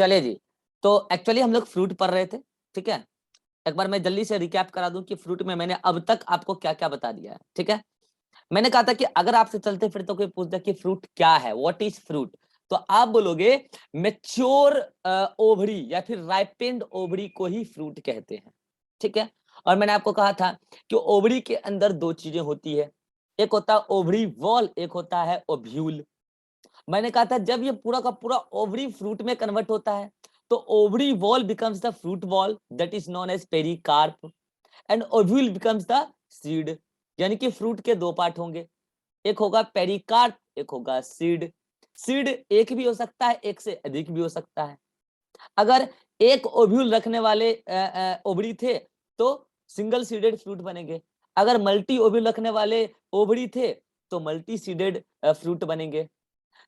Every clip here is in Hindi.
चलिए जी, तो एक्चुअली हम लोग फ्रूट पढ़ रहे थे, ठीक है। एक बार मैं जल्दी से रिकैप करा दूं कि फ्रूट में मैंने अब तक आपको क्या क्या बता दिया है, ठीक है। मैंने कहा था कि अगर आपसे चलते फिर तो कोई पूछता कि फ्रूट क्या है, व्हाट इज फ्रूट, तो आप बोलोगे मेच्योर ओवरी या फिर राइपेंड ओवरी को ही फ्रूट कहते हैं, ठीक है। और मैंने आपको कहा था कि ओवरी के अंदर दो चीजें होती है, एक होता है ओवरी वॉल, एक होता है ओव्यूल। मैंने कहा था जब ये पूरा का पूरा ओवरी फ्रूट में कन्वर्ट होता है तो ovary wall becomes the fruit wall, that is known as pericarp, and ovule becomes the seed. यानी कि फ्रूट के दो पार्ट होंगे, एक होगा पेरिकार्प, एक होगा सीड। सीड एक भी हो सकता है, एक से अधिक भी हो सकता है। अगर एक ओव्यूल रखने वाले ओवरी थे तो सिंगल सीडेड फ्रूट बनेंगे, अगर मल्टी ओव्यूल रखने वाले ओवरी थे तो मल्टी सीडेड फ्रूट बनेंगे।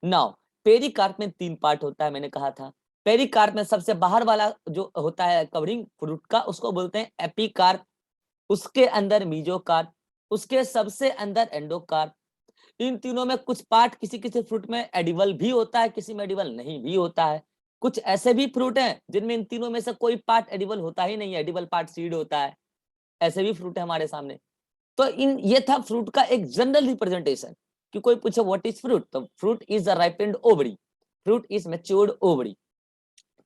नाउ पेरिकार्प में तीन पार्ट होता है, मैंने कहा था। पेरिकार्प में सबसे बाहर वाला जो होता है कवरिंग फ्रूट का, उसको बोलते हैं एपिकार्प, उसके अंदर मीजोकार्प, उसके सबसे अंदर एंडोकार्प। इन तीनों में कुछ पार्ट किसी किसी फ्रूट में एडिबल भी होता है, किसी में एडिबल नहीं भी होता है। कुछ ऐसे भी फ्रूट हैं जिनमें इन तीनों में से कोई पार्ट एडिबल होता ही नहीं है, एडिबल पार्ट सीड होता है। ऐसे भी फ्रूट है हमारे सामने। तो इन ये था फ्रूट का एक जनरल रिप्रेजेंटेशन कि कोई पूछे व्हाट इज फ्रूट, तो fruit is a ripened ovary, fruit is matured ovary.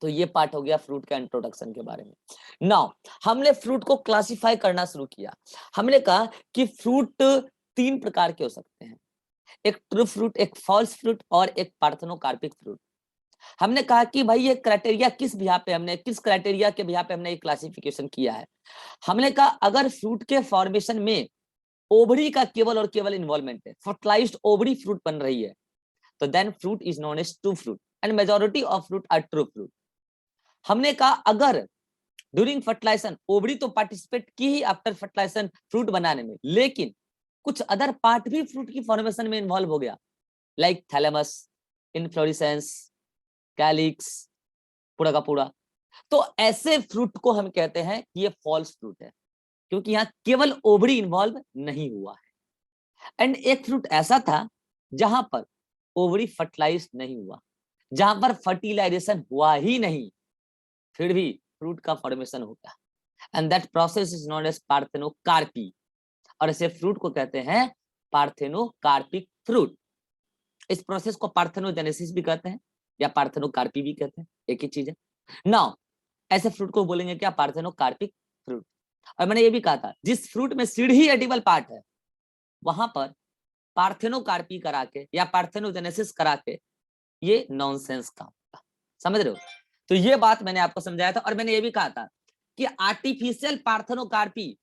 तो ये पार्ट हो गया फ्रूट का इंट्रोडक्शन के बारे में। नाउ हमने फ्रूट को क्लासिफाई करना शुरू किया। हमने कहा कि फ्रूट तीन प्रकार के हो सकते हैं, एक ट्रू फ्रूट, एक फॉल्स फ्रूट और एक पार्थेनोकार्पिक फ्रूट। हमने कहा कि भाई ये क्राइटेरिया किस बिहाफ पे हमने, किस क्राइटेरिया के बिहाफ पे हमने ये क्लासिफिकेशन किया है। हमने कहा अगर फ्रूट के फॉर्मेशन में ओवरी का केवल और केवल इन्वॉल्वमेंट है, फर्टिलाइज्ड ओवरी फ्रूट बन रही है, तो then fruit is known as true fruit and majority of fruit are true fruit. हमने कहा अगर ड्यूरिंग फर्टिलाइजेशन ओवरी तो पार्टिसिपेट की ही आफ्टर फर्टिलाइजेशन फ्रूट बनाने में, लेकिन कुछ अदर पार्ट भी फ्रूट की फॉर्मेशन में इन्वॉल्व हो गया, लाइक थैलेमस, इनफ्लोरेसेंस, कैलिक्स, पूरा का पूरा, तो ऐसे फ्रूट को हम कहते हैं कि ये फॉल्स फ्रूट है, क्योंकि यहाँ केवल ओवरी इन्वॉल्व नहीं हुआ है। एंड एक फ्रूट ऐसा था जहां पर ओवरी फर्टिलाइज नहीं हुआ, जहां पर फर्टिलाइजेशन हुआ ही नहीं, फिर भी फ्रूट का फॉर्मेशन हो गया, and that process is known as parthenocarpy. और ऐसे फ्रूट को कहते हैं पार्थेनोकार्पिक फ्रूट। इस प्रोसेस को पार्थेनोजेनेसिस भी कहते हैं या पार्थेनोकार्पी भी कहते हैं, एक ही चीज है। नाउ ऐसे फ्रूट को बोलेंगे क्या, पार्थेनोकार्पिक फ्रूट। और मैंने ये भी कहा था जिस फ्रूट में सीड ही एडिबल पार्ट है वहां पर पार्थेनोकार्पी करा के या पार्थेनोजेनेसिस करा के ये नॉनसेंस काम होगा, समझ रहे हो। तो ये बात मैंने आपको समझाया था। और मैंने ये भी कहा था कि आर्टिफिशियल पार्थेनोकार्पी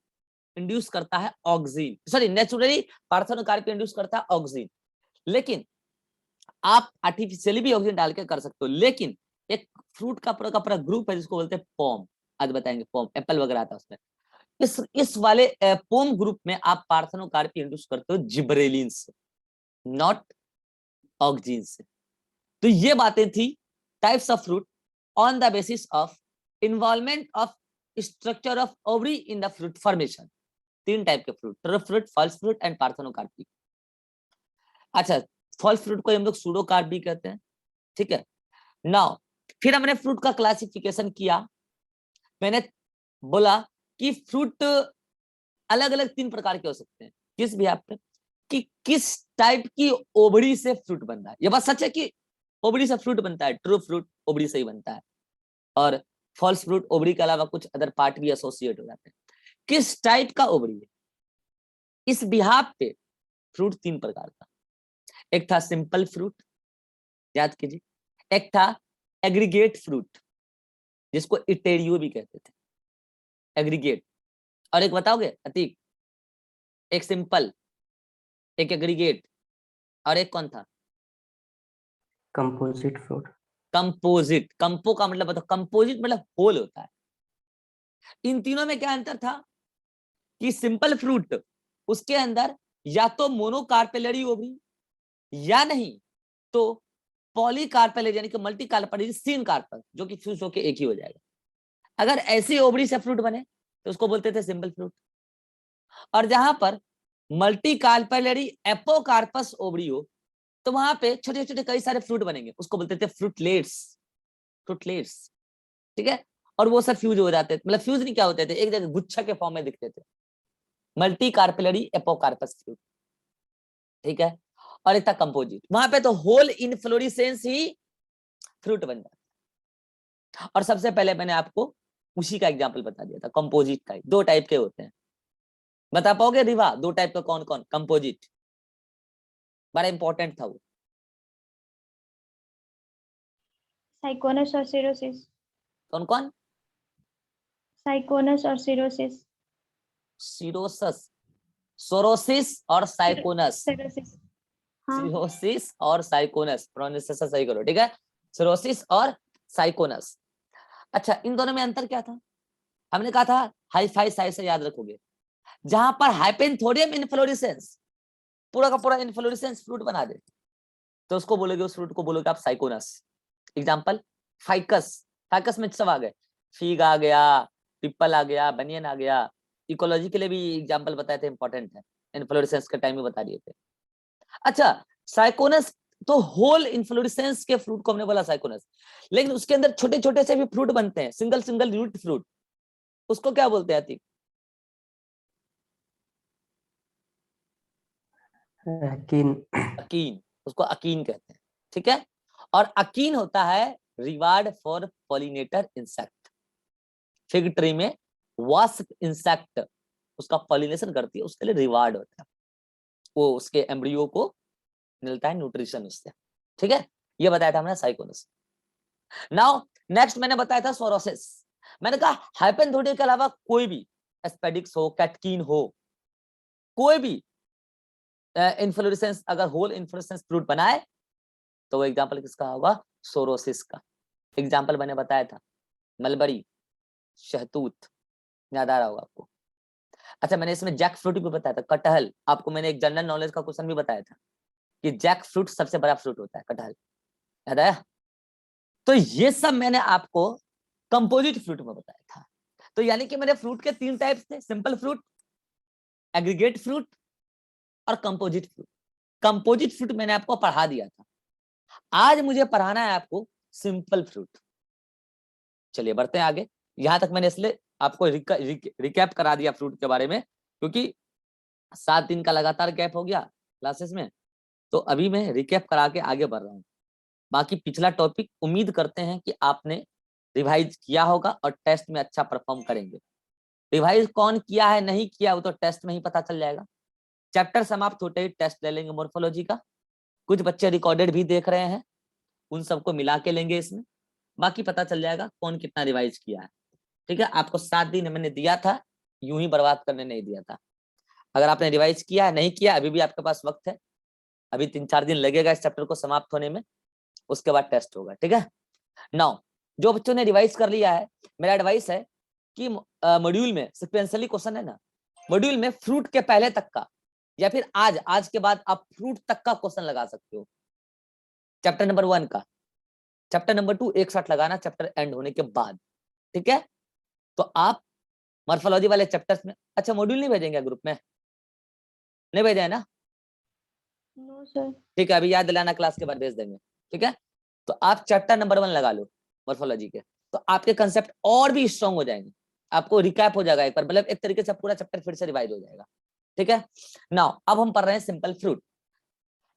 इंड्यूस करता है oxygen, sorry naturally parthenocarpy induce करता है ऑक्सीन, लेकिन आप आर्टिफिशियली भी ऑक्सीजन डाल के कर सकते हो। लेकिन एक फ्रूट का पूरा ग्रुप है जिसको बोलते हैं पोम, आज बताएंगे, पोम एप्पल वगैरह आता है उसमें। इस वाले पोम ग्रुप में आप पार्थेनोकार्पी इंड्यूस करते हो जिब्रेलिन से, नॉट ऑक्सीजन से। तो ये बातें थी types of fruit on the basis of involvement of structure of ovary in the fruit formation. तीन टाइप के fruit, true fruit, false fruit and parthenocarpy. अच्छा, फॉल्स फ्रूट को हम लोग सूडोकार्प भी कहते हैं, ठीक है। नाउ फिर हमने फ्रूट का क्लासिफिकेशन किया। मैंने बोला कि फ्रूट अलग अलग तीन प्रकार के हो सकते हैं, किस भी आप पे कि किस टाइप की ओवरी से फ्रूट बनता है। ये बात सच है कि ओवरी से फ्रूट बनता है, ट्रू फ्रूट ओवरी से ही बनता है, और फॉल्स फ्रूट ओवरी के अलावा कुछ अदर पार्ट भी एसोसिएट हो जाते हैं। किस टाइप का ओवरी है, इस बिहाफ पे फ्रूट तीन प्रकार का, एक था सिंपल फ्रूट, याद कीजिए, एक था एग्रीगेट फ्रूट जिसको इटेरियो भी कहते थे, एग्रीगेट। और एक बताओगे अतीक, एक सिंपल, एक एग्रीगेट, और एक कौन था, कंपोजिट फ्रूट। कंपोजिट। कंपो का मतलब बताओ, कंपोजिट मतलब होल होता है। इन तीनों में क्या अंतर था कि सिंपल फ्रूट उसके अंदर या तो मोनोकार्पेलरी ओवरी या नहीं तो पॉलीकार्पेलरी यानी कि मल्टी कार्पेलरी सीन कार्पल, जो कि फ्यूज होकर एक ही हो जाएगा। अगर ऐसी ओवरी से फ्रूट बने तो उसको बोलते थे सिंपल फ्रूट। और जहां पर मल्टी कार्पेलरी एपोकार्पस ओवरी हो तो वहां पे छोटे छोटे कई सारे फ्रूट बनेंगे, उसको बोलते थे फ्रूटलेट्स। फ्रूटलेट्स, ठीक है। और वो सब फ्यूज हो जाते थे, मतलब फ्यूज नहीं क्या होते थे, एक जगह गुच्छा के फॉर्म में दिखते थे, मल्टी कार्पेलरी एपोकार्पस फ्रूट, ठीक है। और एक था कंपोजिट, वहां पे तो होल इनफ्लोरेसेंस ही फ्रूट बन जाता। और सबसे पहले मैंने आपको उसी का एग्जाम्पल बता दिया था, कंपोजिट का। दो टाइप के होते हैं, बता पाओगे रिवा दो टाइप का कौन कौन? कंपोजिट, बड़ा इंपॉर्टेंट था वो। साइकोनस और सिरोसिस। कौन कौन? साइकोनस और सिरोसिस। सिरोसस, सोरोसिस और साइकोनस। सिरोसिस। हाँ। सिरोसिस और साइकोनस, प्रोनाउंसिएशन सही करो, ठीक है। सिरोसिस और साइकोनस। अच्छा, इन दोनों में अंतर क्या था? हमने कहा था हाई फाई साइज से याद रखोगे, जहां पर हाइपेंथोडियम इन्फ्लोरेसेंस पूरा का पूरा इन्फ्लोरेसेंस फ्रूट बना दे, तो उसको बोलोगे, उस फ्रूट को बोलोगे आप साइकोनस। एग्जांपल फाइकस, फाइकस में सब आ गए, फीग आ गया, पिपल आ गया, बनियन आ गया। इकोलॉजी के लिए भी एग्जांपल बताए थे, इंपॉर्टेंट है, इन्फ्लोरेसेंस के टाइम में बता दिए थे। अच्छा, साइकोनस तो होल इन्फ्लोरेसेंस के फ्रूट को हमने बोला साइकोनस, लेकिन उसके अंदर छोटे छोटे से भी फ्रूट बनते हैं, सिंगल सिंगल रूट फ्रूट, उसको क्या बोलते हैं अतीक? अकीन। अकीन, उसको अकीन कहते हैं, ठीक है। और अकीन होता है reward for pollinator insect. Fig tree में वास्प इंसेक्ट उसका पॉलिनेशन करती है, उसके लिए रिवार्ड होता है, वो उसके एम्ब्रियो को मिलता है न्यूट्रिशन उससे, ठीक है। ये बताया था हमने साइकोनस। नाउ नेक्स्ट मैंने बताया था सोरोसिस। मैंने कहा हाइपेंथोडिया के अलावा कोई भी एस्पेडिक्स हो, कैटकीन हो, कोई भी इन्फ्लोरेसेंस अगर होल इन्फ्लोरेसेंस फ्रूट बनाए, तो वो एग्जांपल किसका होगा? सोरोसिस का। एग्जांपल मैंने बताया था मलबरी, शहतूत, याद आ रहा होगा आपको। अच्छा, मैंने इसमें जैक फ्रूट भी बताया था, कटहल। आपको मैंने एक जनरल नॉलेज का क्वेश्चन भी बताया था कि जैक फ्रूट सबसे बड़ा फ्रूट होता है, कटहल, याद आया? तो ये सब मैंने आपको कंपोजिट फ्रूट में बताया था। तो यानी कि मेरे फ्रूट के तीन टाइप्स थे, सिंपल फ्रूट, एग्रीगेट फ्रूट और कंपोजिट फ्रूट। कंपोजिट फ्रूट मैंने आपको पढ़ा दिया था, आज मुझे पढ़ाना है आपको सिंपल फ्रूट। चलिए बढ़ते हैं आगे। यहां तक मैंने इसलिए आपको रिकैप करा दिया फ्रूट के बारे में, क्योंकि 7 दिन का लगातार गैप हो गया क्लासेस में, तो अभी मैं रिकैप करा के आगे बढ़ रहा हूँ। बाकी पिछला टॉपिक उम्मीद करते हैं कि आपने रिवाइज किया होगा और टेस्ट में अच्छा परफॉर्म करेंगे। रिवाइज कौन किया है नहीं किया वो तो टेस्ट में ही पता चल जाएगा। चैप्टर समाप्त होते ही टेस्ट ले लेंगे मोर्फोलॉजी का, कुछ बच्चे रिकॉर्डेड भी देख रहे हैं, उन सबको मिला के लेंगे इसमें, बाकी पता चल जाएगा कौन कितना रिवाइज किया है, ठीक है। आपको 7 दिन मैंने दिया था, यूं ही बर्बाद करने नहीं दिया था। अगर आपने रिवाइज किया है नहीं किया, अभी भी आपके पास वक्त है, अभी 3-4 दिन लगेगा इस चैप्टर को समाप्त होने में, उसके बाद टेस्ट होगा, ठीक है। नाउ जो बच्चों ने रिवाइज कर लिया है, मेरा एडवाइस है कि मॉड्यूल में सिक्वेंशियली क्वेश्चन है ना, मॉड्यूल में फ्रूट के पहले तक का, या फिर आज के बाद आप फ्रूट तक का क्वेश्चन लगा सकते हो, चैप्टर नंबर 1 का, चैप्टर नंबर 2 एक साथ लगाना चैप्टर एंड होने के बाद, ठीक है। तो आप मॉर्फोलॉजी वाले चैप्टर्स में, अच्छा मॉड्यूल नहीं भेजेंगे ग्रुप में? नहीं भेजा है ना? No sir. ठीक है, अभी याद दिलाना, क्लास के बाद भेज देंगे, ठीक है। तो आप चैप्टर नंबर 1 लगा लो मॉर्फोलॉजी के, तो आपके कंसेप्ट और भी स्ट्रॉन्ग हो जाएंगे, आपको रिकैप हो जाएगा एक बार, मतलब एक तरीके से पूरा चैप्टर फिर से रिवाइज हो जाएगा, ठीक है। नाउ अब हम पढ़ रहे हैं सिंपल फ्रूट।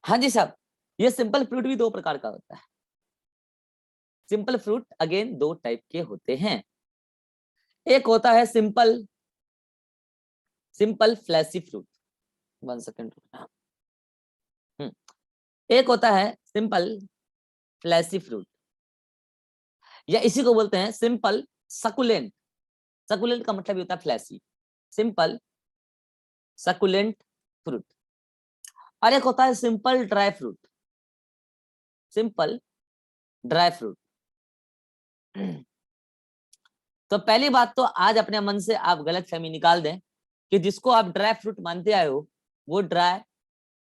हाँ जी साहब, ये सिंपल फ्रूट भी 2 प्रकार का होता है। सिंपल फ्रूट अगेन 2 टाइप के होते हैं, एक होता है सिंपल फ्लैशी फ्रूट, 1 सेकेंड, एक होता है सिंपल फ्लैशी फ्रूट, या इसी को बोलते हैं सिंपल सकुलेंट। सकुलेंट का मतलब होता है फ्लैशी, सिंपल सकुलेंट फ्रूट। और एक होता है simple dry fruit, simple dry fruit. तो पहली बात तो आज अपने मन से आप गलत फहमी निकाल दें कि जिसको आप ड्राई फ्रूट मानते आए हो वो ड्राई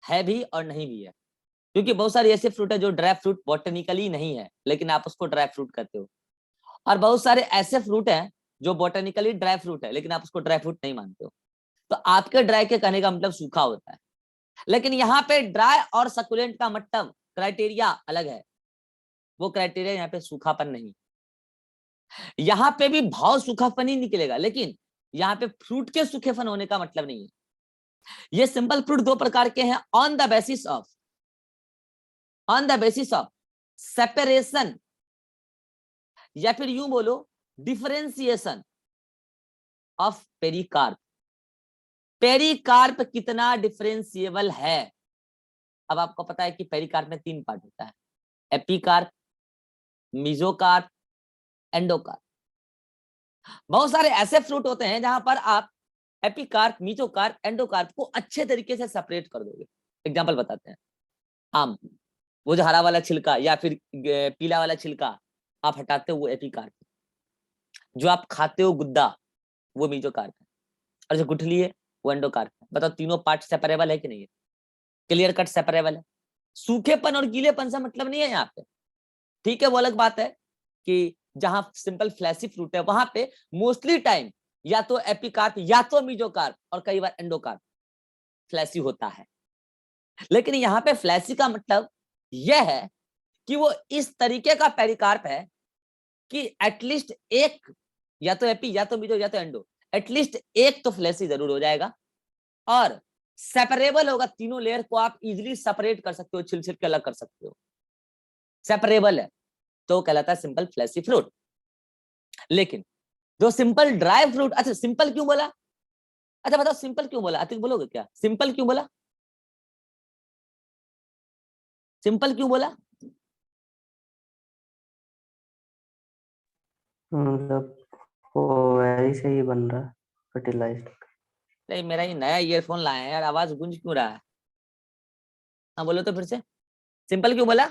है भी और नहीं भी है, क्योंकि बहुत सारे ऐसे फ्रूट है जो ड्राई फ्रूट बॉटनिकली नहीं है लेकिन आप उसको ड्राई फ्रूट कहते हो, और बहुत सारे ऐसे फ्रूट हैं जो बॉटनिकली ड्राई फ्रूट है लेकिन आप उसको ड्राई फ्रूट नहीं मानते हो। तो आपके ड्राई के कहने का मतलब सूखा होता है, लेकिन यहाँ पे ड्राई और सकुलेंट का मतलब क्राइटेरिया अलग है, वो क्राइटेरिया यहाँ पे सूखापन नहीं, यहाँ पे भी भाव सूखापन ही निकलेगा, लेकिन यहाँ पे फ्रूट के सूखेपन होने का मतलब नहीं है। ये सिंपल फ्रूट दो प्रकार के हैं, on the basis of separation, या फिर यूं बोलो डिफरेंशिएशन ऑफ पेरिकार्प। पेरिकार्प कितना डिफरेंशिएबल है। अब आपको पता है कि पेरिकार्प में 3 पार्ट होता है, एपिकार्प, मीजोकार्प, एंडोकार्प। बहुत सारे ऐसे फ्रूट होते हैं जहां पर आप एपिकार्प, मीजोकार्प, एंडोकार्प को अच्छे तरीके से सेपरेट कर दोगे। एग्जांपल बताते हैं, आम, वो जो हरा वाला छिलका या फिर पीला वाला छिलका आप हटाते हो वो एपिकार्प, जो आप खाते हो गुद्दा वो मीजोकार्प है, और जो गुठली है वो एंडोकार्प है। बताओ तीनों पार्ट सेपरेबल है कि नहीं है? क्लियर कट सेपरेबल है। सूखेपन और गीलेपन से मतलब नहीं है यहाँ पे, ठीक है। वो अलग बात है कि जहां सिंपल फ्लैशी फ्रूट है वहां पे मोस्टली टाइम या तो एपिकार्प या तो मीजोकार्प और कई बार एंडोकार्प फ्लैशी होता है। लेकिन यहाँ पे फ्लैशी का मतलब यह है कि वो इस तरीके का पेरिकार्प है कि एटलीस्ट एक, या तो एपी या तो मीजो या तो एंडो, एटलीस्ट एक तो फ्लैशी जरूर हो जाएगा, और सेपरेबल होगा। तीनों लेयर को आप इजीली सेपरेट कर सकते हो, छिल छिल के अलग कर सकते हो, सेपरेबल है तो कहलाता है सिंपल फ्लैशी फ्रूट। लेकिन जो सिंपल ड्राई फ्रूट, अच्छा सिंपल क्यों बोला? अच्छा बताओ सिंपल क्यों बोला? अतिक बोलोगे क्या? सिंपल क्यों बोला? सिंपल क्यों बोला? मतलब वो वैसे ही बन रहा है, फर्टिलाइज्ड। नहीं, मेरा ये नया ईयरफोन लाया है यार, आवाज गूंज क्यों रहा है? हाँ बोलो तो फिर से, सिंपल क्यों बोला?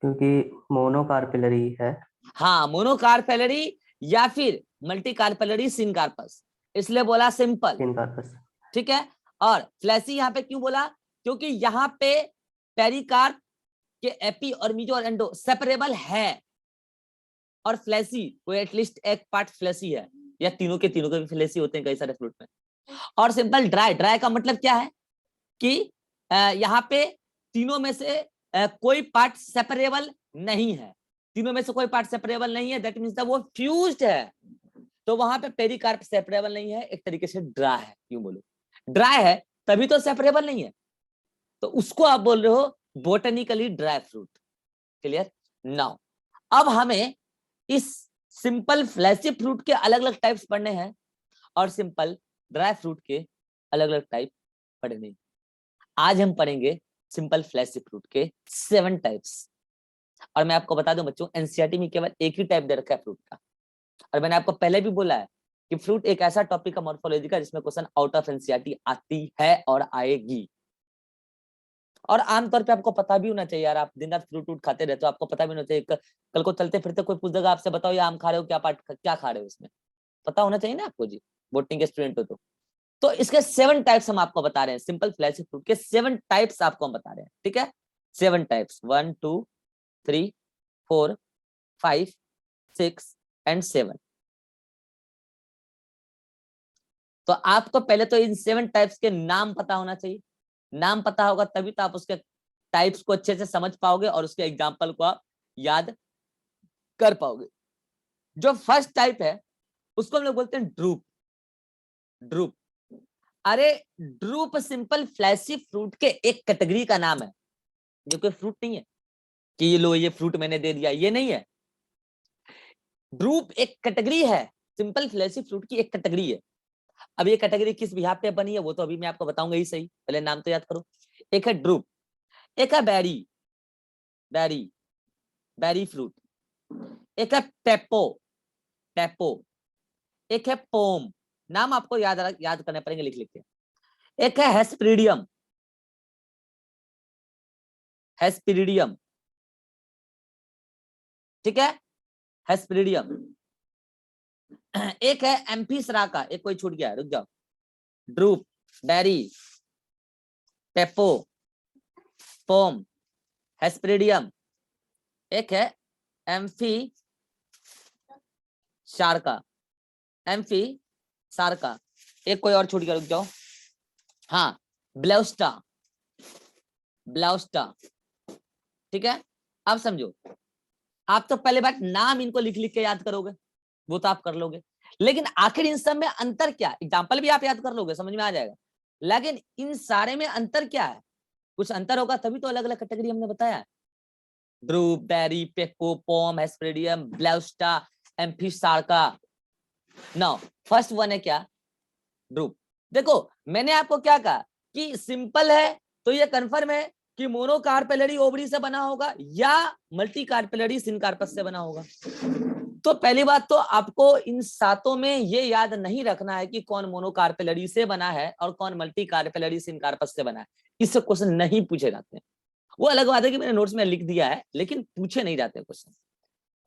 क्योंकि मोनोकार्पिलरी है। हाँ, मोनोकार्पेलरी या फिर मल्टीकार्पेलरी सिनकार्पस, इसलिए बोला सिंपल, सिनकार्पस। ठीक है। और फ्लैशी यहाँ पे क्यों बोला? क्योंकि यहाँ पे पेरिकार्प के एपी और मीजो और एंडो सेपरेबल है, और फ्लैशी वो एटलीस्ट एक पार्ट फ्लैशी है, या तीनों के भी फ्लैशी होते हैं कई सारे फ्रूट में। और सिंपल ड्राई, ड्राई का मतलब क्या है कि यहाँ पे तीनों में से कोई पार्ट सेपरेबल नहीं है, तीनों में से कोई पार्ट सेपरेबल नहीं है, दैट मींस वो फ्यूज्ड है, तो वहां पे पेरिकार्प सेपरेबल नहीं है, एक तरीके से ड्राई है, यूं बोलो ड्राई है तभी तो सेपरेबल नहीं है, तो उसको आप बोल रहे हो बोटेनिकली ड्राई फ्रूट। क्लियर? नाउ अब हमें इस सिंपल फ्लैशी फ्रूट के अलग अलग टाइप्स पढ़ने हैं, और सिंपल ड्राई फ्रूट के अलग अलग टाइप पढ़ने हैं। आज हम पढ़ेंगे सिंपल फ्लैशी फ्रूट के 7 टाइप्स। और मैं आपको बता दूं बच्चों, एनसीईआरटी में केवल एक ही टाइप दे रखा है फ्रूट का, और मैंने आपको पहले भी बोला है कि फ्रूट एक ऐसा टॉपिक है मॉर्फोलॉजी का जिसमें क्वेश्चन आउट ऑफ एनसीईआरटी आती है और आएगी। और आमतौर पे आपको पता भी होना चाहिए यार, आप दिन रात फ्रूट फ्रूट खाते रहते हो, आपको पता भी होना चाहिए। कल को चलते फिरते कोई पूछ देगा आपसे, बताओ ये आम खा रहे हो, क्या पार्ट क्या खा रहे हो, उसमें पता होना चाहिए ना आपको जी, बोटनी के स्टूडेंट हो तो इसके 7 टाइप्स हम आपको बता रहे हैं, सिंपल फ्लैशी फ्रूट के 7 टाइप्स आपको हम बता रहे हैं, ठीक है। 7 टाइप्स, 1 2 3 4 5 6 एंड 7। तो आपको पहले तो इन 7 टाइप्स के नाम पता होना चाहिए, नाम पता होगा तभी तो आप उसके टाइप्स को अच्छे से समझ पाओगे और उसके एग्जाम्पल को आप याद कर पाओगे। जो फर्स्ट टाइप है उसको हम लोग बोलते हैं ड्रूप। ड्रूप, अरे ड्रूप सिंपल फ्लैशी फ्रूट के एक कैटेगरी का नाम है, जो कोई फ्रूट नहीं है कि ये लो ये फ्रूट मैंने दे दिया, ये नहीं है। ड्रूप एक कैटेगरी है, सिंपल फ्लैशी फ्रूट की एक कैटेगरी है। अब ये कैटेगरी किस बिहाफ पे बनी है वो तो अभी मैं आपको बताऊंगा ही सही, पहले नाम तो याद करो। एक है ड्रूप, एक है बैरी, बैरी बैरी फ्रूट, एक है पेपो, पेपो, एक है पोम, नाम आपको याद करने पड़ेंगे लिख लिख के। एक है हेस्पेरिडियम, हेस्पेरिडियम, ठीक है, हेस्पेरिडियम। एक है एम्फीसराका, एक कोई छूट गया, रुक जाओ। ड्रूप, बैरी, पेपो, पोम, हेस्पेरिडियम, एक है एम्फी शार्का, एम्फी सार्का, एक कोई और छूट गया, रुक जाओ। हाँ, ब्लाउस्टा, ब्लाउस्टा, ठीक है। अब समझो, आप तो पहले बात नाम इनको लिख लिख के याद करोगे, वो तो आप कर लोगे, लेकिन आखिर इन सब में अंतर क्या, एग्जाम्पल भी आप याद कर लोगे, समझ में आ जाएगा, लेकिन इन सारे में अंतर क्या है, कुछ अंतर होगा तभी तो अलग अलग कैटेगरी हमने बताया। Drupe, berry, pepo, pome, hesperidium, balausta, amphisarca. Now first one है क्या, ड्रूप। देखो मैंने आपको क्या कहा कि सिंपल है तो ये कंफर्म है कि मोनोकार्पेलरी ओवरी से बना होगा या मल्टी कार्पेलरी सिनकार्पस से बना होगा। तो पहली बात तो आपको इन सातों में ये याद नहीं रखना है कि कौन मोनोकार्पेलरी से बना है और कौन मल्टी कार्पेलरी सिनकार्पस से बना है, इससे क्वेश्चन नहीं पूछे जाते हैं। वो अलग बात है कि मैंने नोट्स में लिख दिया है लेकिन पूछे नहीं जाते क्वेश्चन।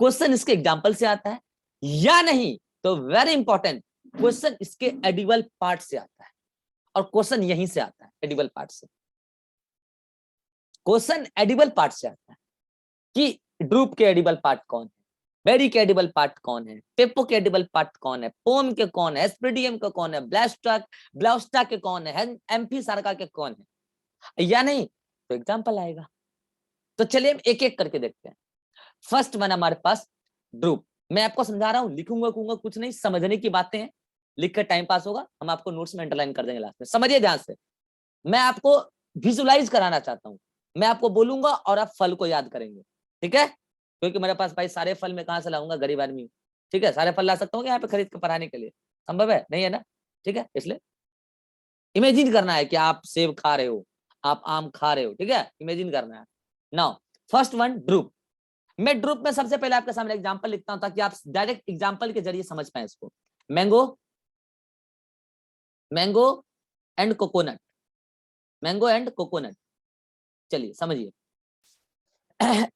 क्वेश्चन इसके एग्जाम्पल से आता है या नहीं, तो वेरी इंपॉर्टेंट, क्वेश्चन इसके एडिबल पार्ट से आता है, और क्वेश्चन यहीं से आता है, एडिबल पार्ट से। क्वेश्चन एडिबल पार्ट से आता है कि ड्रूप के एडिबल पार्ट कौन है, बेरी के एडिबल पार्ट कौन है, पेपो के एडिबल पार्ट कौन है, पोम के कौन है, एस्पेरिडियम के कौन है, ब्लास्टा के कौन है, एम्फिसार्का के कौन है, या नहीं तो एग्जाम्पल आएगा। तो चलिए हम एक एक करके देखते हैं। फर्स्ट वन हमारे पास ड्रूप, मैं आपको समझा रहा हूं, लिखूंगा कुछ नहीं, समझने की बातें हैं, लिख कर टाइम पास होगा, हम आपको नोट्स में अंडरलाइन कर देंगे लास्ट में, समझिए ध्यान से। मैं आपको विजुलाइज कराना चाहता हूं, मैं आपको बोलूंगा और आप फल को याद करेंगे, ठीक है, क्योंकि मेरे पास भाई सारे फल मैं कहां से लाऊंगा, गरीब आदमी हूं, ठीक है, सारे फल ला सकता हूँ यहाँ पे खरीद के पढ़ाने के लिए, संभव है नहीं है ना, ठीक है, इसलिए इमेजिन करना है कि आप सेब खा रहे हो, आप आम खा रहे हो, ठीक है, इमेजिन करना है। Now first one drupe. मैं ड्रूप में सबसे पहले आपके सामने एग्जांपल लिखता हूं ताकि आप डायरेक्ट एग्जांपल के जरिए समझ पाए इसको। Mango, mango and coconut, mango and coconut, चलिए समझिए।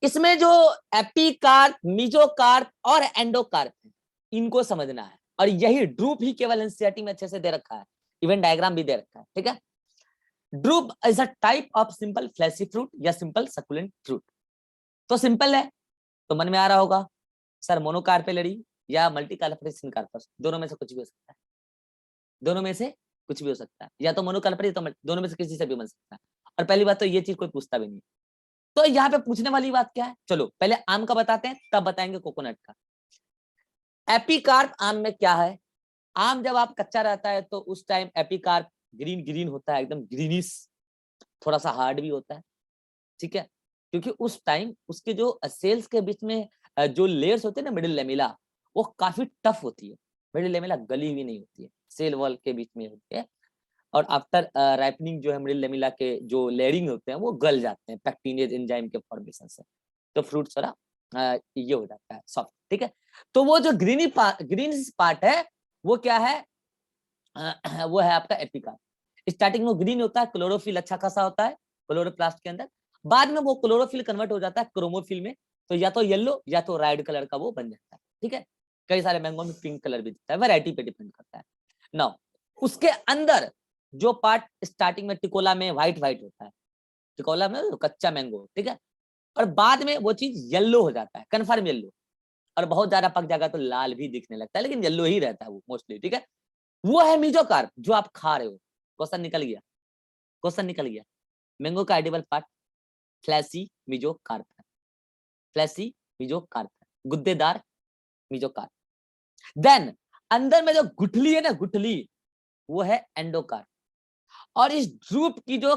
इसमें जो एपीकार्प, मीजोकार्प और एंडोकार्प है, इनको समझना है, और यही ड्रूप ही केवल एनसीईआरटी में अच्छे से दे रखा है, इवेंट डायग्राम भी दे रखा है, ठीक है। Drupe is a type of simple fleshy fruit या सिंपल सकुलेंट फ्रूट। तो सिंपल है तो मन में आ रहा होगा सर मोनोकार्पेलरी या मल्टीकार्पेलरी सिनकार्पस, दोनों में से कुछ भी हो सकता है, दोनों में से कुछ भी हो सकता है, या तो मोनोकार्पेलरी तो दोनों में से किसी से भी बन सकता है। और पहली बात तो ये चीज कोई पूछता भी नहीं। तो यहाँ पे पूछने वाली बात क्या है, चलो पहले आम का बताते हैं तब बताएंगे कोकोनट का। एपीकार्प आम में क्या है, आम जब आप कच्चा रहता है तो उस टाइम एपीकार्प ग्रीन ग्रीन होता है, एकदम ग्रीनिश, थोड़ा सा हार्ड भी होता है, ठीक है, क्योंकि उस टाइम उसके जो सेल्स के बीच में जो लेयर्स होते हैं ना, मिडिल लेमिला, वो काफी टफ होती है, मिडिल लेमिला गली हुई नहीं होती है, सेल वॉल के बीच में होती है, और आफ्टर राइपनिंग जो है मिडिल लेमिला के जो लेयरिंग होते हैं वो गल जाते हैं पैक्टिनेज एंजाइम के फॉर्मेशन से, तो फ्रूट थोड़ा ये हो जाता है सॉफ्ट, ठीक है। तो वो जो ग्रीन पार्ट है वो क्या है, वो है आपका एपिकार्प। स्टार्टिंग में ग्रीन होता है, क्लोरोफिल अच्छा खासा होता है क्लोरोप्लास्ट के अंदर, बाद में वो क्लोरोफिल कन्वर्ट हो जाता है क्रोमोफिल में, तो या तो येलो या तो रेड कलर का वो बन जाता है, ठीक है। कई सारे मैंगो में पिंक कलर भी दिखता है, वैरायटी पे डिपेंड करता है। नाउ उसके अंदर जो पार्ट स्टार्टिंग में टिकोला में व्हाइट व्हाइट होता है, टिकोला में कच्चा मैंगो, ठीक है, और बाद में वो चीज येलो हो जाता है, कन्फर्म येलो, और बहुत ज्यादा पक जाएगा तो लाल भी दिखने लगता है, लेकिन येलो ही रहता है वो मोस्टली, ठीक है। वो है मीजोकार्प जो आप खा रहे हो। क्वेश्चन निकल गया, क्वेश्चन निकल गया। मैंगो का एडिबल पार्ट फ्लैशी मीजोकार्प है, फ्लैशी मीजोकार्प है, गुद्देदार मीजोकार्प। देन अंदर में जो गुठली है ना, गुठली, वो है एंडोकार्प। और इस ड्रूप की जो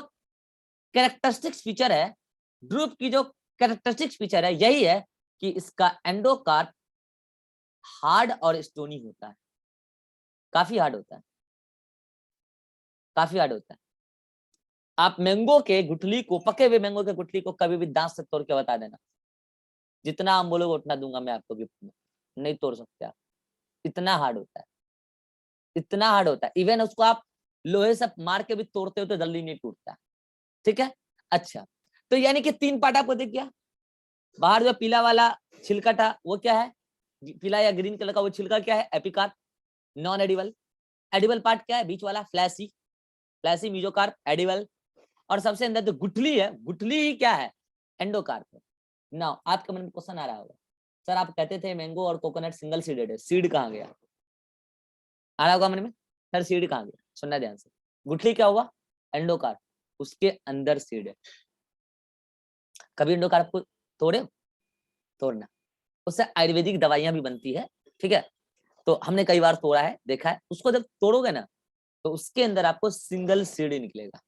कैरेक्टरिस्टिक्स फीचर है, ड्रूप की जो कैरेक्टरिस्टिक्स फीचर है यही है कि इसका एंडोकार्प हार्ड और स्टोनी होता है, काफी हार्ड होता है, काफी हार्ड होता है। आप मैंगो के गुठली को, पके हुए मैंगो के गुठली को कभी भी दांत से तोड़ के बता देना, जितना आप बोलोगे उतना दूंगा मैं आपको गिफ्ट में, नहीं तोड़ सकते आप, इतना हार्ड होता है, इतना हार्ड होता है। इवन उसको आप लोहे से मार के भी तोड़ते हो तो जल्दी नहीं टूटता, ठीक है। अच्छा, तो यानी कि तीन पार्ट आपको दिख गया। बाहर जो पीला वाला छिलका था वो क्या है, पीला या ग्रीन कलर का वो छिलका क्या है, epicarp, non edible. Edible part क्या है, बीच वाला फ्लैशी, फ्लैशी मीजोकार्प एडिबल। और सबसे अंदर जो गुठली है, गुठली ही क्या है, एंडोकार्प है। नाउ आपके मन में क्वेश्चन आ रहा होगा, सर आप कहते थे मैंगो और कोकोनट सिंगल सीडेड है, सीड कहाँ गया, आ रहा होगा मन में, सर सीड कहाँ गया, सुनना ध्यान से। गुठली क्या हुआ, एंडोकार्प, उसके अंदर सीड है। कभी एंडोकार्प को तोड़े, तोड़ना, उससे आयुर्वेदिक दवाइयां भी बनती है, ठीक है। तो हमने कई बार तोड़ा है, देखा है। उसको जब तोड़ोगे ना तो उसके अंदर आपको सिंगल सीड निकलेगा।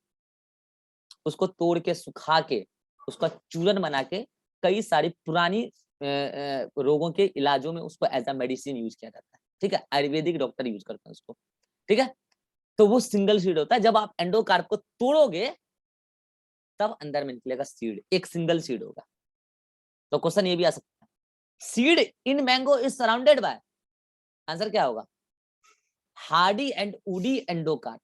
उसको तोड़ के सुखा के उसका चूरन बना के कई सारी पुरानी रोगों के इलाजों में उसको एज अ मेडिसिन यूज किया जाता है, ठीक है। आयुर्वेदिक डॉक्टर यूज करते हैं उसको, ठीक है। तो वो सिंगल सीड होता है। जब आप एंडोकार्प को तोड़ोगे तब अंदर में निकलेगा सीड, एक सिंगल सीड होगा। तो क्वेश्चन ये भी आ सकता है, seed in mango is surrounded by, answer क्या होगा? Hardy and woody endocarp.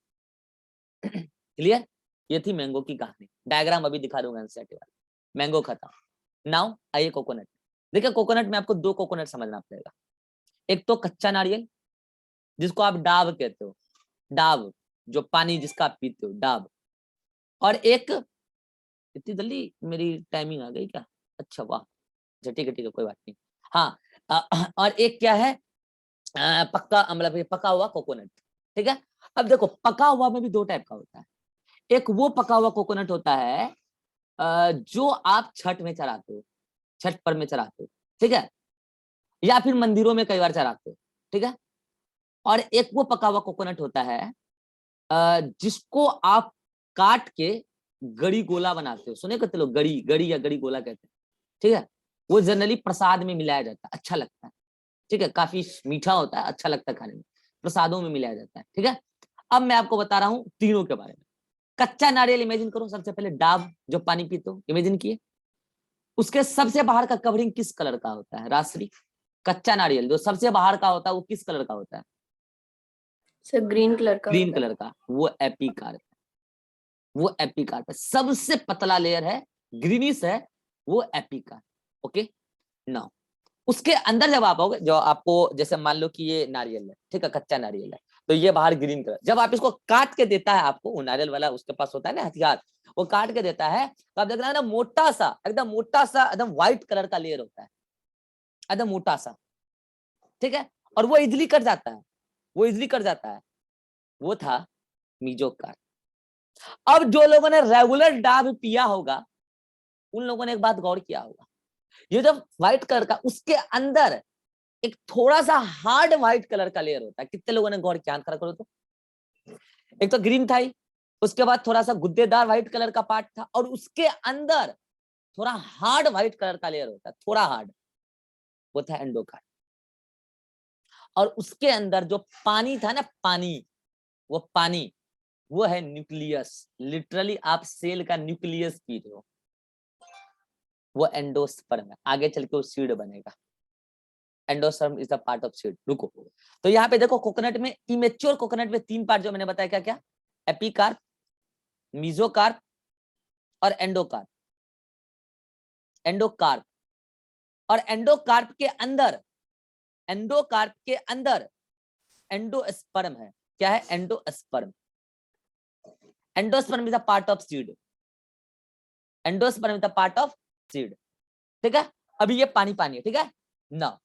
Clear? ये थी मैंगो की कहानी। डायग्राम अभी दिखा दूंगा एनसीईआरटी वाला। मैंगो खत्म। नाउ आइए कोकोनट। देखिए कोकोनट में आपको दो कोकोनट समझना पड़ेगा। एक तो कच्चा नारियल जिसको आप डाब कहते हो, डाब जो पानी जिसका आप पीते हो, डाब। और एक, इतनी जल्दी मेरी टाइमिंग आ गई क्या? अच्छा वाह, ठीक है कोई बात नहीं। हाँ और एक क्या है, पक्का मतलब पका हुआ कोकोनट, ठीक है। अब देखो पका हुआ में भी दो टाइप का होता है। एक वो पका हुआ कोकोनट होता है जो आप छठ में चढ़ाते हो, छठ पर्व में चढ़ाते हो, ठीक है, या फिर मंदिरों में कई बार चढ़ाते हो, ठीक है। और एक वो पका हुआ कोकोनट होता है जिसको आप काट के गड़ी गोला बनाते हो। सुने कहते लोग गड़ी, गड़ी या गड़ी गोला कहते हैं, ठीक है। वो जनरली प्रसाद में मिलाया जाता है, अच्छा लगता है, ठीक है। काफी मीठा होता है, अच्छा लगता है खाने में, प्रसादों में मिलाया जाता है, ठीक है। अब मैं आपको बता रहा हूं तीनों के बारे में। कच्चा नारियल इमेजिन करो, सबसे पहले डाब जो पानी पीते हो इमेजिन किए। उसके सबसे बाहर का कवरिंग किस कलर का होता है? राश्री। कच्चा नारियल जो सबसे बाहर का होता है वो किस कलर का होता है? सर ग्रीन कलर का ग्रीन होता है। कलर का। वो एपिकार्प, वो एपिकार्प है। सबसे पतला लेयर है, ग्रीनिश है, वो एपिकार्प। ओके नाउ उसके अंदर जब आप आओगे, जो आपको जैसे मान लो कि ये नारियल है, ठीक है, कच्चा नारियल है, तो ये बाहर ग्रीन कलर। जब आप इसको काट के देता है आपको, वो नारियल वाला उसके पास होता है ना हथियार, वो काट के देता है तो आप देख रहे हैं ना मोटा सा, एकदम मोटा सा, एकदम व्हाइट कलर का लेयर होता है, एकदम मोटा सा, ठीक है। और वो इजिली कट जाता है, वो इजिली कट जाता है। वो था मीजोकार्प। अब जो लोगों ने रेगुलर डाब पिया होगा उन लोगों ने एक बात गौर किया होगा, ये जब व्हाइट कलर का उसके अंदर एक थोड़ा सा हार्ड व्हाइट कलर का लेयर होता है। कितने लोगों ने गौर किया? खड़ा करो तो। एक तो ग्रीन था ही, उसके बाद थोड़ा सा गुद्देदार व्हाइट कलर का पार्ट था, और उसके अंदर थोड़ा हार्ड व्हाइट कलर का लेयर होता है, थोड़ा हार्ड, वो था एंडोकार्प। और उसके अंदर जो पानी था ना, पानी, वो पानी, वो है न्यूक्लियस। लिटरली आप सेल का न्यूक्लियस पी रहे हो, वो एंडोस्पर्म है। आगे चल के वो सीड बनेगा। Endosperm is the part of seed. रुको, तो यहाँ पे देखो कोकोनट में, इमेच्योर कोकोनट में तीन पार्ट जो मैंने बताया, क्या क्या? एपिकार्प, मीजोकार्प और एंडोकार्प। एंडोकार्प और एंडोकार्प के अंदर, एंडोकार्प के अंदर एंडोस्पर्म है। क्या है? Endosperm. Endosperm is the part of seed. Endosperm is the part of seed, ठीक है। अभी ये पानी पानी है, ठीक है ना।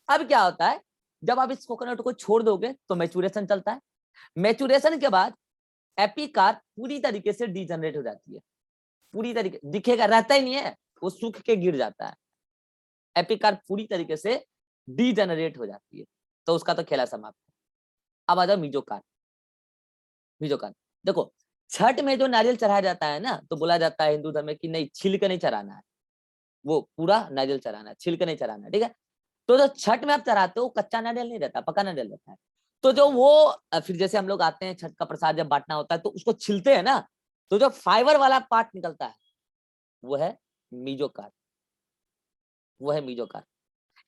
अब क्या होता है, जब आप इस कोकोनट को छोड़ दोगे तो मैचुरेशन चलता है। मैचुरेशन के बाद एपिकार्प पूरी तरीके से डीजनरेट हो जाती है, पूरी तरीके, दिखेगा, रहता ही नहीं है, वो सूख के गिर जाता है। एपिकार्प पूरी तरीके से डीजनरेट हो जाती है, तो उसका तो खेला समाप्त है। अब आ जाओ मीजोकार्प। मीजोकार्प देखो, छठ में जो नारियल चढ़ाया जाता है ना, तो बोला जाता है हिंदू धर्म में कि नहीं, छिल के नहीं चढ़ाना है, वो पूरा नारियल चढ़ाना है, छिल के नहीं चढ़ाना है, ठीक है। तो जो छठ में आप चढ़ाते हो कच्चा नारियल नहीं रहता, पका नारियल रहता है। तो जो वो फिर जैसे हम लोग आते हैं छठ का प्रसाद जब बांटना होता है तो उसको छिलते हैं ना, तो जो फाइबर वाला पार्ट निकलता है वो है मीजोकार्प, वो है मीजोकार्प।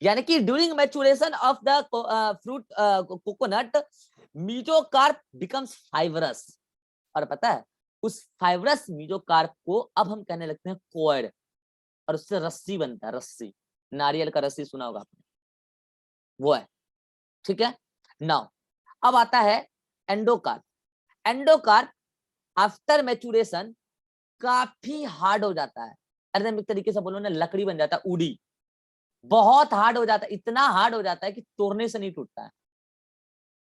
यानी कि during maturation of the fruit coconut, mesocarp becomes fibrous. और पता है उस फाइबरस मीजोकार्प को अब हम कहने लगते हैं कॉर्ड, और उससे रस्सी बनता है, रस्सी। नारियल का रस्सी सुना होगा आपने, वो है, ठीक है। नाउ अब आता है एंडोकार्प। एंडोकार्प आफ्टर मैचुरेशन काफी हार्ड हो जाता है, अरे एक तरीके से बोलो ना, लकड़ी बन जाता है, उड़ी, बहुत हार्ड हो जाता है, इतना हार्ड हो जाता है कि तोड़ने से नहीं टूटता है,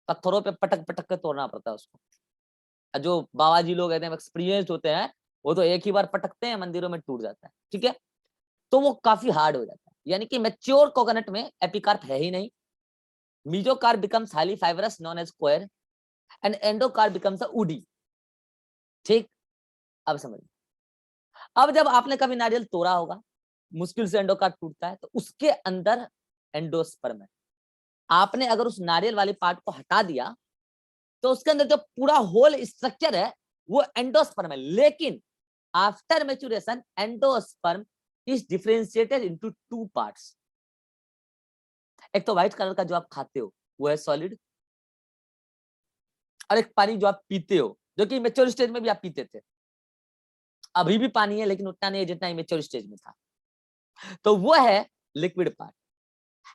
पत्थरों पे पटक पटक के तोड़ना पड़ता है उसको। जो बाबा जी लोग एकदम एक्सपीरियंस्ड होते हैं, वो तो एक ही बार पटकते हैं, मंदिरों में टूट जाता है, ठीक है। तो वो काफी हार्ड हो जाता है। यानी कि मैच्योर कोकोनट में एपिकार्प है ही नहीं। Mesocarp becomes highly fibrous known as square and endocarp becomes a woody. ठीक, अब समझिए। अब जब आपने कभी नारियल तोड़ा होगा, मुश्किल से एंडोकार्प टूटता है, तो उसके अंदर एंडोस्पर्म है। आपने अगर उस नारियल वाले पार्ट को हटा दिया तो उसके अंदर जो पूरा होल स्ट्रक्चर है वो एंडोस्पर्म है। लेकिन after maturation endosperm is differentiated into two parts. एक तो व्हाइट कलर का जो आप खाते हो वो है सॉलिड, और एक पानी जो आप पीते हो, जो कि मैच्योर स्टेज में भी आप पीते थे। अभी भी पानी है लेकिन उतना नहीं है जितना मैच्योर स्टेज में था, तो वो है लिक्विड पार्ट।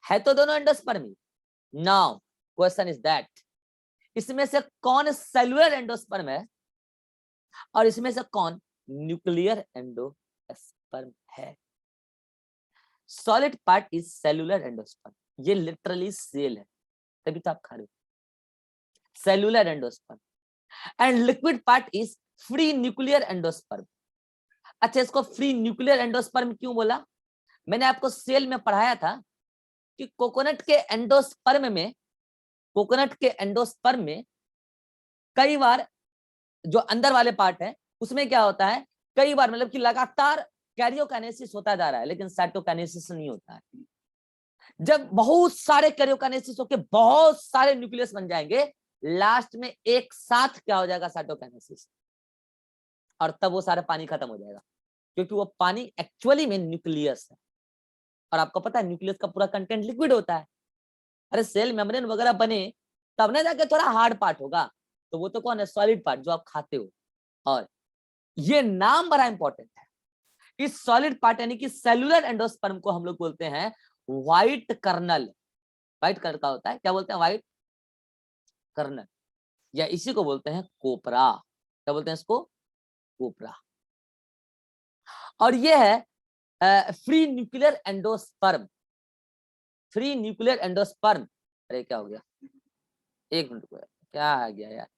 है तो दोनों endosperm he. Now question is that इसमें से कौन सेलुलर एंडोस्पर्म है और इसमें से कौन न्यूक्लियर एंडोस्पर्म है? Solid part is cellular endosperm, ये लिटरली सेल है, तभी तो आप खा रहे हो। Cellular endosperm. And liquid part is free nuclear endosperm. अच्छा, इसको फ्री न्यूक्लियर एंडोस्पर्म क्यों बोला? मैंने आपको सेल में पढ़ाया था कि कोकोनट के एंडोस्पर्म में कई बार जो अंदर वाले पार्ट है उसमें क्या होता है, कई बार मतलब कि लगातार कैरियोकाइनेसिस होता जा रहा है लेकिन साइटोकाइनेसिस नहीं होता है। जब बहुत सारे कैरियोकाइनेसिस होके बहुत सारे न्यूक्लियस बन जाएंगे, लास्ट में एक साथ क्या हो जाएगा, साइटोकाइनेसिस, और तब वो सारा पानी खत्म हो जाएगा, क्योंकि वो पानी एक्चुअली में न्यूक्लियस है। और आपको पता है न्यूक्लियस का पूरा कंटेंट लिक्विड होता है। अरे सेल मेम्ब्रेन वगैरह बने तब ना जाके थोड़ा हार्ड पार्ट होगा, तो वो तो कौन है, सॉलिड पार्ट जो आप खाते हो। और ये नाम बड़ा इंपॉर्टेंट है। इस सॉलिड पार्ट यानी कि सेलुलर एंडोस्पर्म को हम लोग बोलते हैं व्हाइट कर्नल। व्हाइट कलर का होता है, क्या बोलते हैं, व्हाइट कर्नल, या इसी को बोलते हैं कोपरा। क्या बोलते हैं इसको, कोपरा। और ये है free nuclear endosperm. Free nuclear endosperm. अरे क्या हो गया, एक मिनट, क्या आ गया यार,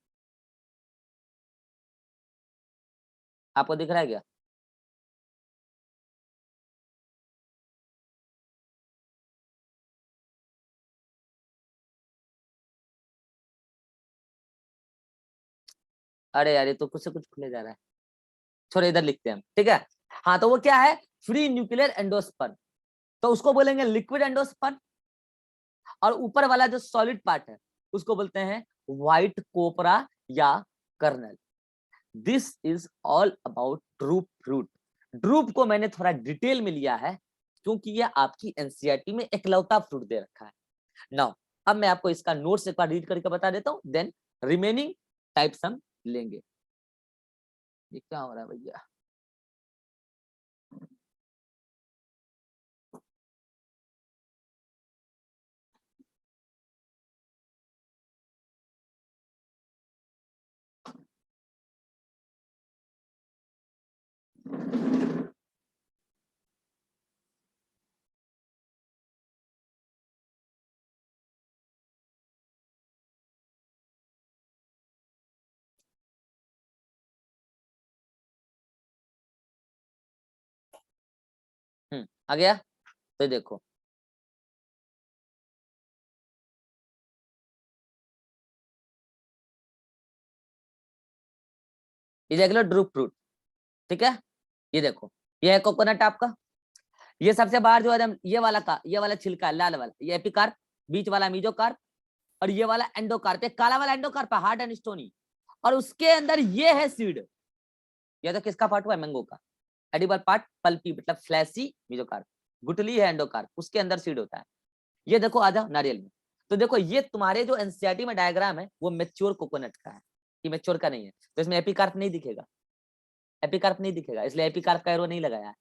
आपको दिख रहा है क्या? अरे यार ये तो कुछ से कुछ खुले जा रहा है, छोड़ो इधर लिखते हैं हम, ठीक है। हाँ, तो वो क्या है, फ्री न्यूक्लियर एंडोस्पर्म, तो उसको बोलेंगे लिक्विड एंडोस्पर्म। और ऊपर वाला जो सॉलिड पार्ट है उसको बोलते हैं व्हाइट कोपरा या kernel. This is all about drupe fruit. Drupe को मैंने थोड़ा डिटेल में लिया है क्योंकि ये आपकी एनसीईआरटी में एकलौता फ्रूट दे रखा है। नाउ अब मैं आपको इसका नोट्स एक बार रीड करके बता देता हूँ, देन रिमेनिंग टाइप्स हम लेंगे। ये क्या हो रहा है भैया, आ गया? तो देखो ये देख लो ड्रूप फ्रूट, ठीक है। ये देखो, ये है कोकोनट आपका, ये सबसे बाहर जो है ये वाला छिलका लाल वाला, ये एपिकार्प, बीच वाला मीजोकार्प, और ये वाला एंडोकार्प, काला वाला एंडोकार्प हार्ड एंड स्टोनी, और उसके अंदर ये है सीड। ये तो किसका पार्ट हुआ है, मैंगो का। एडिबल पार्ट पल्पी मतलब फ्लैशी मीजोकार्प, गुठली है एंडोकार्प, उसके अंदर सीड होता है। ये देखो आ जाओ नारियल में, तो देखो ये तुम्हारे जो एनसीईआरटी में डायग्राम है वो मैच्योर कोकोनट का है, ये मैच्योर का नहीं है, तो इसमें एपिकार्प नहीं दिखेगा, एपिकार्प नहीं दिखेगा, इसलिए एपिकार्प का एरो नहीं लगाया है।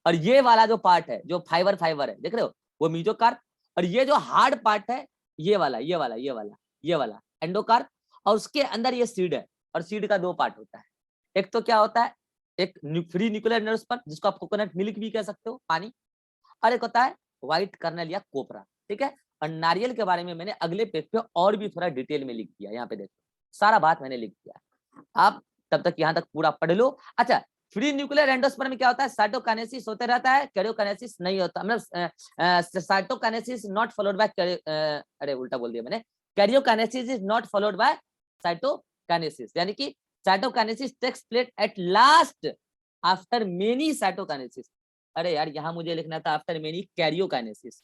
और ये वाला जो पार्ट है जो फाइबर है, देख रहे हो, वो मीजोकार्प, और ये जो हार्ड पार्ट है ये वाला एंडोकार्प, और उसके अंदर ये सीड है। और सीड का दो पार्ट होता है, एक तो क्या होता है, एक फ्री न्यूक्लियर एंडोस्पर्म जिसको आप कोकोनट मिल्क भी कह सकते हो, पानी, और एक होता है व्हाइट कर्नल या कोपरा, ठीक है। और नारियल के बारे में मैंने अगले पेज पे और भी थोड़ा डिटेल में लिख दिया, यहाँ पे देखो सारा बात मैंने लिख दिया, आप तब तक यहाँ तक पूरा पढ़ लो। अच्छा, फ्री न्यूक्लियर एंडोस्पर्म में क्या होता है, साइटोकाइनेसिस होते रहता है, कैरियोकाइनेसिस नहीं होता, मतलब साइटोकाइनेसिस नॉट फॉलोड बाय, अरे उल्टा बोल दिया मैंने, karyokinesis is not followed by cytokinesis, यानी कि cytokinesis takes place at last after many cytokinesis. अरे यार यहाँ मुझे लिखना था आफ्टर मेनी कैरियोकाइनेसिस,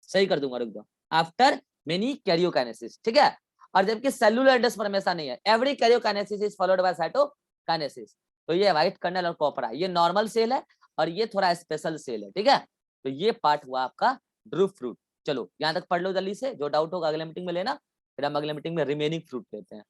सही कर दूंगा, रुक जाओ, आफ्टर मेनी कैरियोकाइनेसिस, ठीक है। और जबकि सेलुलर एंडोस्पर्म में ऐसा नहीं है, every karyokinesis is followed by cytokinesis. तो ये व्हाइट कर्नल और कॉपरा, ये नॉर्मल सेल है और ये थोड़ा स्पेशल सेल है, ठीक है। तो ये पार्ट हुआ आपका ड्रूप फ्रूट। चलो यहाँ तक पढ़ लो जल्दी से, जो डाउट होगा अगले मीटिंग में लेना, फिर हम अगले मीटिंग में रिमेनिंग फ्रूट लेते हैं।